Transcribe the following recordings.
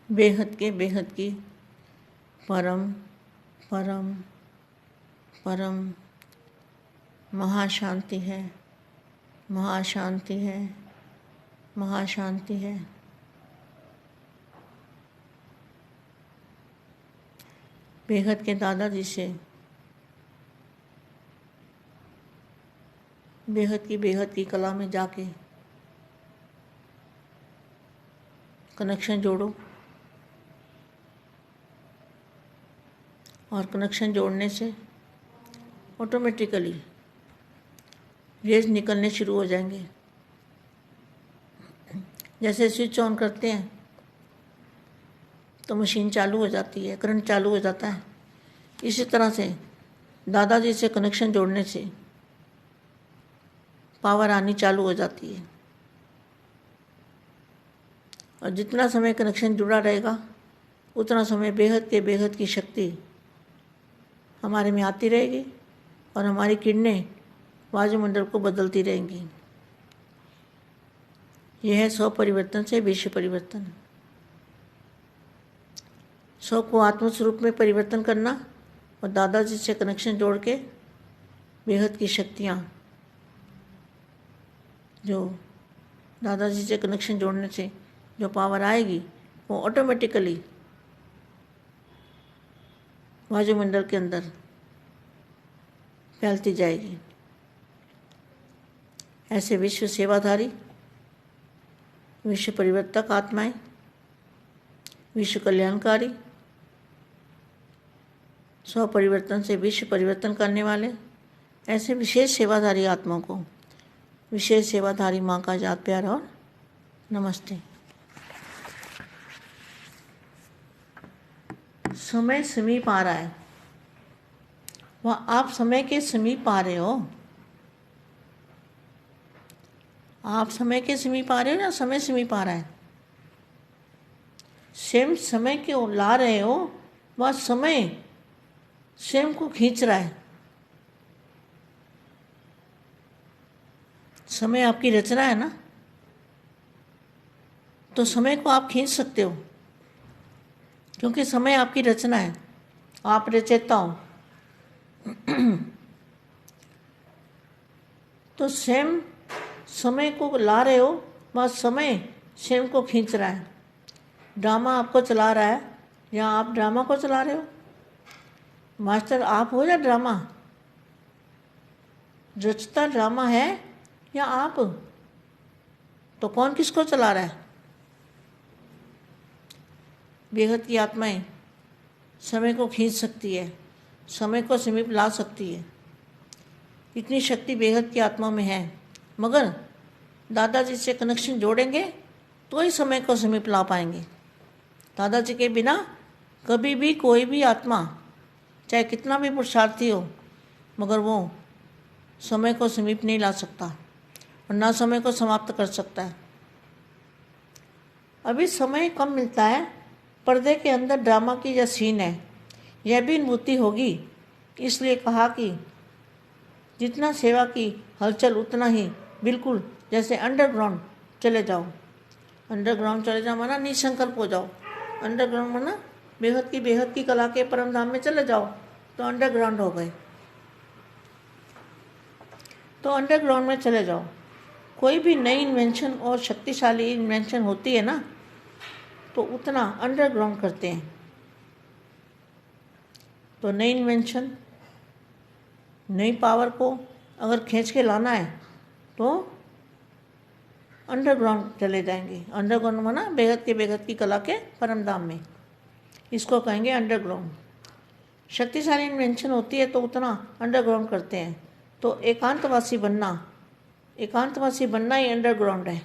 बेहद की परम परम परम महाशांति है, महाशांति है, महाशांति है। बेहद के दादाजी से बेहद की कला में जाके कनेक्शन जोड़ो, और कनेक्शन जोड़ने से ऑटोमेटिकली रेज निकलने शुरू हो जाएंगे। जैसे स्विच ऑन करते हैं तो मशीन चालू हो जाती है, करंट चालू हो जाता है। इसी तरह से दादाजी से कनेक्शन जोड़ने से पावर आनी चालू हो जाती है, और जितना समय कनेक्शन जुड़ा रहेगा उतना समय बेहद की शक्ति हमारे में आती रहेगी, और हमारी किरणें वायुमंडल को बदलती रहेंगी। यह है 100 परिवर्तन से विश्व परिवर्तन। 100 को आत्मस्वरूप में परिवर्तन करना, और दादाजी से कनेक्शन जोड़ के बेहद की शक्तियाँ, जो दादाजी से कनेक्शन जोड़ने से जो पावर आएगी वो ऑटोमेटिकली वायुमंडल के अंदर फैलती जाएगी। ऐसे विश्व सेवाधारी, विश्व परिवर्तक आत्माएं, विश्व कल्याणकारी, 100 परिवर्तन से विश्व परिवर्तन करने वाले ऐसे विशेष सेवाधारी आत्माओं को विशेष सेवाधारी माँ का याद प्यार और नमस्ते। समय समीप आ रहा है, वह आप समय के समीप आ रहे हो। आप समय के समीप आ रहे हो या समय समीप आ रहा है? स्वयं समय को ला रहे हो, वह समय स्वयं को खींच रहा है। समय आपकी रचना है ना, तो समय को आप खींच सकते हो, क्योंकि समय आपकी रचना है, आप रचयिता हो। तो स्वयं समय को ला रहे हो, वह समय स्वयं को खींच रहा है। ड्रामा आपको चला रहा है या आप ड्रामा को चला रहे हो? मास्टर आप हो या ड्रामा? रचता ड्रामा है या आप? तो कौन किसको चला रहा है? बेहद की आत्माएं समय को खींच सकती है, समय को समीप ला सकती है। इतनी शक्ति बेहद की आत्मा में है, मगर दादाजी से कनेक्शन जोड़ेंगे तो ही समय को समीप ला पाएंगे। दादाजी के बिना कभी भी कोई भी आत्मा चाहे कितना भी पुरुषार्थी हो, मगर वो समय को समीप नहीं ला सकता और ना समय को समाप्त कर सकता है। अभी समय कम मिलता है, पर्दे के अंदर ड्रामा की यह सीन है, यह भी अनुभूति होगी। इसलिए कहा कि जितना सेवा की हलचल उतना ही बिल्कुल जैसे अंडरग्राउंड चले जाओ। अंडरग्राउंड चले जाओ माना निसंकल्प हो जाओ। अंडरग्राउंड माना बेहद की कला के परम धाम में चले जाओ, तो अंडरग्राउंड हो गए। तो अंडरग्राउंड में चले जाओ। कोई भी नई इन्वेंशन और शक्तिशाली इन्वेंशन होती है ना, तो उतना अंडरग्राउंड करते हैं। तो नई इन्वेंशन, नई पावर को अगर खींच के लाना है तो अंडरग्राउंड चले जाएंगे। अंडरग्राउंड माना बेहद की कला के परम धाम में, इसको कहेंगे अंडरग्राउंड। शक्तिशाली इन्वेंशन होती है तो उतना अंडरग्राउंड करते हैं। तो एकांतवासी बनना ही अंडरग्राउंड है।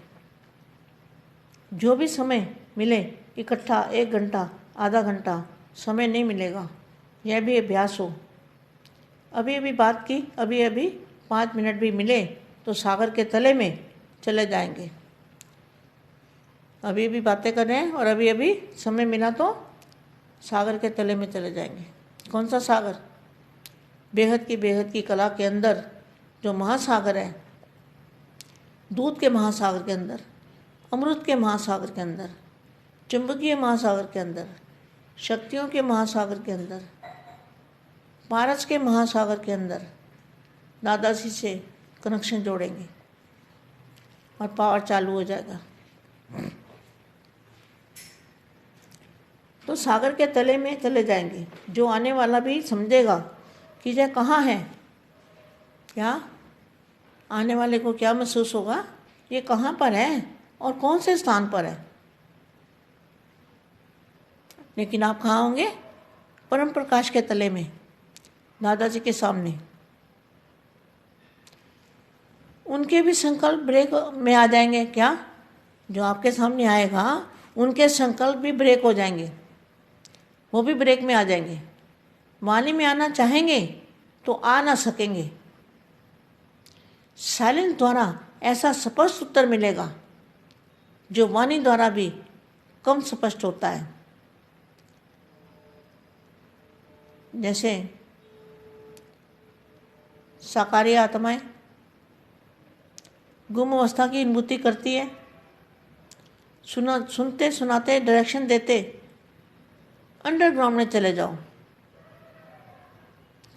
जो भी समय मिले, इकट्ठा 1 घंटा आधा घंटा समय नहीं मिलेगा, यह भी अभ्यास हो। अभी बात की, अभी 5 मिनट भी मिले तो सागर के तले में चले जाएंगे। अभी बातें कर रहे हैं और अभी समय मिला तो सागर के तले में चले जाएंगे। कौन सा सागर? बेहद की कला के अंदर जो महासागर है, दूध के महासागर के अंदर, अमृत के महासागर के अंदर, चुंबकीय महासागर के अंदर, शक्तियों के महासागर के अंदर, पारस के महासागर के अंदर दादाजी से कनेक्शन जोड़ेंगे और पावर चालू हो जाएगा। तो सागर के तले में चले जाएंगे। जो आने वाला भी समझेगा कि यह कहाँ है। क्या आने वाले को क्या महसूस होगा, ये कहाँ पर है और कौन से स्थान पर है। लेकिन आप कहाँ होंगे? परम प्रकाश के तले में, दादाजी के सामने। उनके भी संकल्प ब्रेक में आ जाएंगे। क्या? जो आपके सामने आएगा उनके संकल्प भी ब्रेक हो जाएंगे, वो भी ब्रेक में आ जाएंगे। वाणी में आना चाहेंगे तो आ ना सकेंगे। साइलेंस द्वारा ऐसा स्पष्ट उत्तर मिलेगा जो वाणी द्वारा भी कम स्पष्ट होता है। जैसे साकारी आत्माएं गुम अवस्था की अनुभूति करती है, सुनते सुनाते डायरेक्शन देते अंडरग्राउंड में चले जाओ।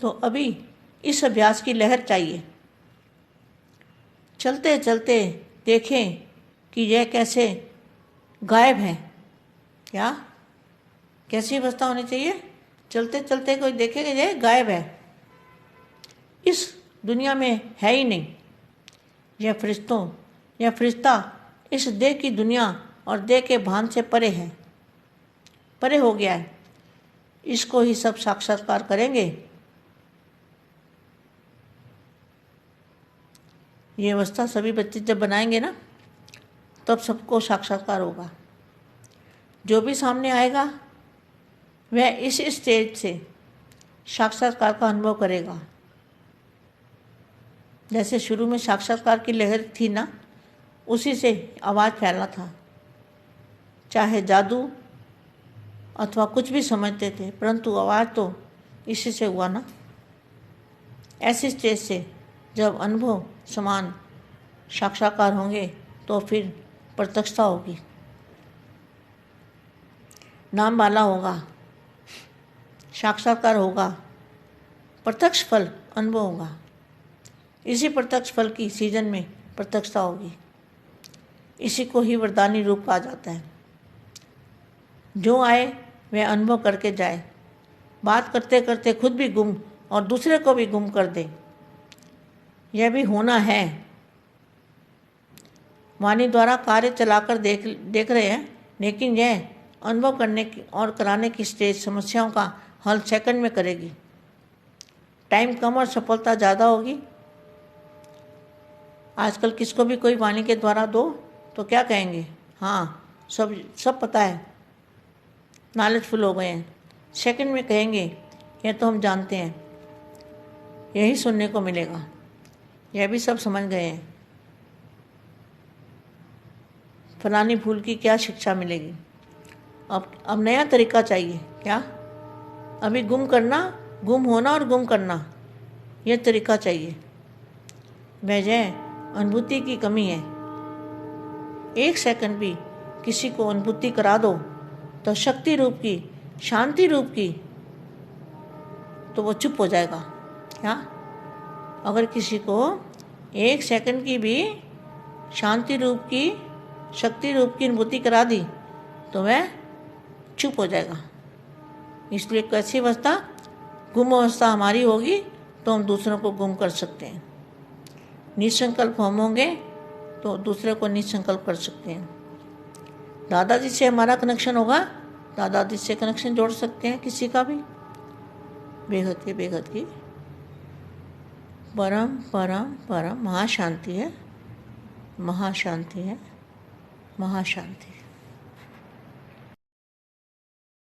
तो अभी इस अभ्यास की लहर चाहिए। चलते चलते देखें कि यह कैसे गायब है। क्या? कैसी अवस्था होनी चाहिए? चलते चलते कोई देखेगा यह गायब है, इस दुनिया में है ही नहीं। यह फरिश्ता इस देह की दुनिया और देह के भान से परे है, परे हो गया है। इसको ही सब साक्षात्कार करेंगे। ये अवस्था सभी बच्चे जब बनाएंगे ना, तब सबको साक्षात्कार होगा। जो भी सामने आएगा वह इस स्टेज से साक्षात्कार का अनुभव करेगा। जैसे शुरू में साक्षात्कार की लहर थी ना, उसी से आवाज़ फैला था। चाहे जादू अथवा कुछ भी समझते थे, परंतु आवाज़ तो इसी से हुआ ना। ऐसी स्टेज से जब अनुभव समान साक्षात्कार होंगे तो फिर प्रत्यक्षता होगी, नाम वाला होगा, साक्षात्कार होगा, प्रत्यक्ष फल अनुभव होगा। इसी प्रत्यक्ष फल की सीजन में प्रत्यक्षता होगी। इसी को ही वरदानी रूप कहा जाता है। जो आए वह अनुभव करके जाए, बात करते करते खुद भी गुम और दूसरे को भी गुम कर दे। यह भी होना है। वाणी द्वारा कार्य चलाकर देख रहे हैं, लेकिन यह अनुभव करने की और कराने की स्टेज समस्याओं का हल सेकंड में करेगी। टाइम कम और सफलता ज़्यादा होगी। आजकल किसको भी कोई वाणी के द्वारा दो तो क्या कहेंगे? हाँ, सब पता है, नॉलेजफुल हो गए हैं। सेकंड में कहेंगे यह तो हम जानते हैं। यही सुनने को मिलेगा, यह भी सब समझ गए हैं। फलानी फूल की क्या शिक्षा मिलेगी। अब नया तरीका चाहिए। क्या? अभी गुम होना और गुम करना, यह तरीका चाहिए। वजह अनुभूति की कमी है। एक सेकंड भी किसी को अनुभूति करा दो तो शक्ति रूप की, शांति रूप की, तो वो चुप हो जाएगा। क्या? अगर किसी को एक सेकंड की भी शांति रूप की, शक्ति रूप की अनुभूति करा दी तो वह चुप हो जाएगा। इसलिए कैसी अवस्था? गुम अवस्था हमारी होगी तो हम दूसरों को गुम कर सकते हैं। निसंकल्प हम होंगे तो दूसरे को निसंकल्प कर सकते हैं। दादाजी से हमारा कनेक्शन होगा, दादाजी से कनेक्शन जोड़ सकते हैं किसी का भी। बेहद की परम परम परम महाशांति है, महाशांति है, महाशांति।